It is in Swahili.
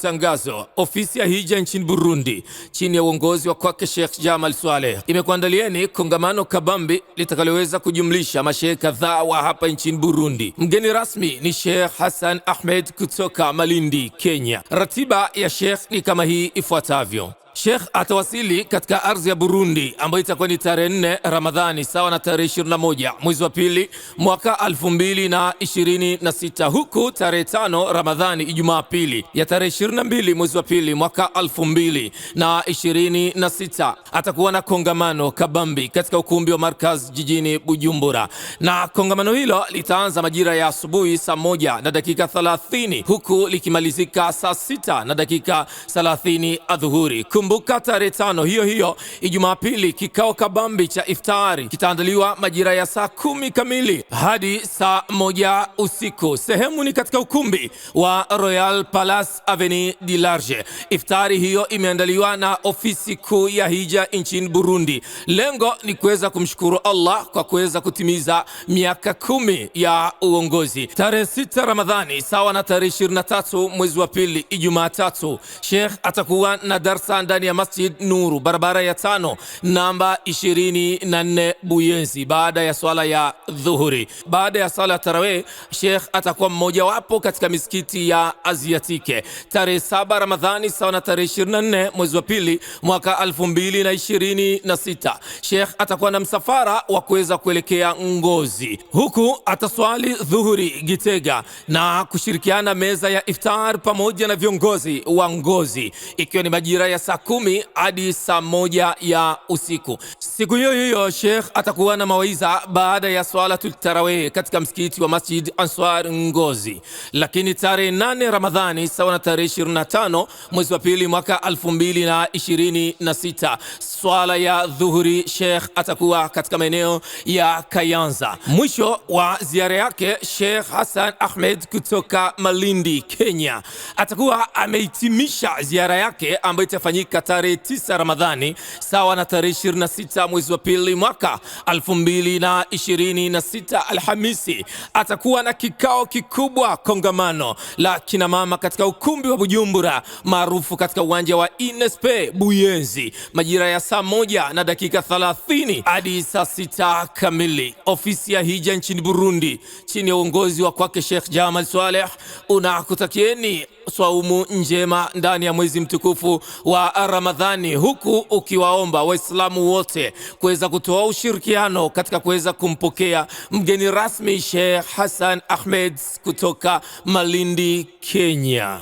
Tangazo. Ofisi ya hija nchini Burundi chini ya uongozi wa kwake Sheikh Jamal Swaleh imekuandalieni kongamano kabambi litakaloweza kujumlisha masheikh kadhaa wa hapa nchini Burundi. Mgeni rasmi ni Sheikh Hassan Ahmed kutoka Malindi, Kenya. Ratiba ya Sheikh ni kama hii ifuatavyo. Sheikh atawasili katika ardhi ya Burundi ambayo itakuwa ni tarehe 4 Ramadhani sawa na tarehe 21 mwezi wa pili mwaka 2026, huku tarehe 5 Ramadhani Ijumaa pili ya tarehe 22 mwezi wa pili mwaka 2026 atakuwa na kongamano kabambi katika ukumbi wa Markaz jijini Bujumbura, na kongamano hilo litaanza majira ya asubuhi saa 1 na dakika 30 huku likimalizika saa 6 na dakika 30 adhuhuri. Kumbuka tarehe 5 hiyo Ijumaa pili kikao kabambi cha iftari kitaandaliwa majira ya saa 10 kamili hadi saa 1 usiku. Sehemu ni katika ukumbi wa Royal Palace Avenue du Large. Iftari hiyo imeandaliwa na ofisi kuu ya hija nchini Burundi. Lengo ni kuweza kumshukuru Allah kwa kuweza kutimiza miaka 10 ya uongozi. Tarehe 6 Ramadhani sawa na tarehe 23 mwezi wa pili Ijumaa tatu, Sheikh atakuwa na darsa ndani ya Masjid Nuru barabara ya 5 namba 24 Buyenzi baada ya swala ya dhuhuri. Baada ya swala ya tarawih, Sheikh atakuwa mmoja wapo katika misikiti ya Aziatike. Tarehe 7 Ramadhani sawa na tarehe 24 mwezi wa pili mwaka 2026, Sheikh atakuwa na msafara wa kuweza kuelekea Ngozi, huku ataswali dhuhuri Gitega na kushirikiana meza ya iftar pamoja na viongozi wa Ngozi, ikiwa ni majira ya saa 10 hadi saa 1 ya usiku. Siku hiyo Sheikh atakuwa na mawaidha baada ya swalatul tarawih katika msikiti wa Masjid Ansar Ngozi. Lakini tarehe 8 Ramadhani sawa na tarehe 25 mwezi wa pili mwaka 2026, swala ya dhuhuri, Sheikh atakuwa katika maeneo ya Kayanza. Mwisho wa ziara yake, Sheikh Hassan Ahmed kutoka Malindi, Kenya atakuwa amehitimisha ziara yake ambayo itafanyika tarehe 9 Ramadhani sawa na tarehe 26 mwezi wa pili mwaka 2026, Alhamisi. Atakuwa na kikao kikubwa, kongamano la kina mama katika ukumbi wa Bujumbura maarufu katika uwanja wa Inespe Buyenzi majira ya saa 1 na dakika 30 hadi saa 6 kamili. Ofisi ya hija nchini Burundi chini ya uongozi wa kwake Sheikh Jamal Swaleh unakutakieni swaumu njema ndani ya mwezi mtukufu wa Ramadhani, huku ukiwaomba Waislamu wote kuweza kutoa ushirikiano katika kuweza kumpokea mgeni rasmi Sheikh Hassan Ahmed kutoka Malindi, Kenya.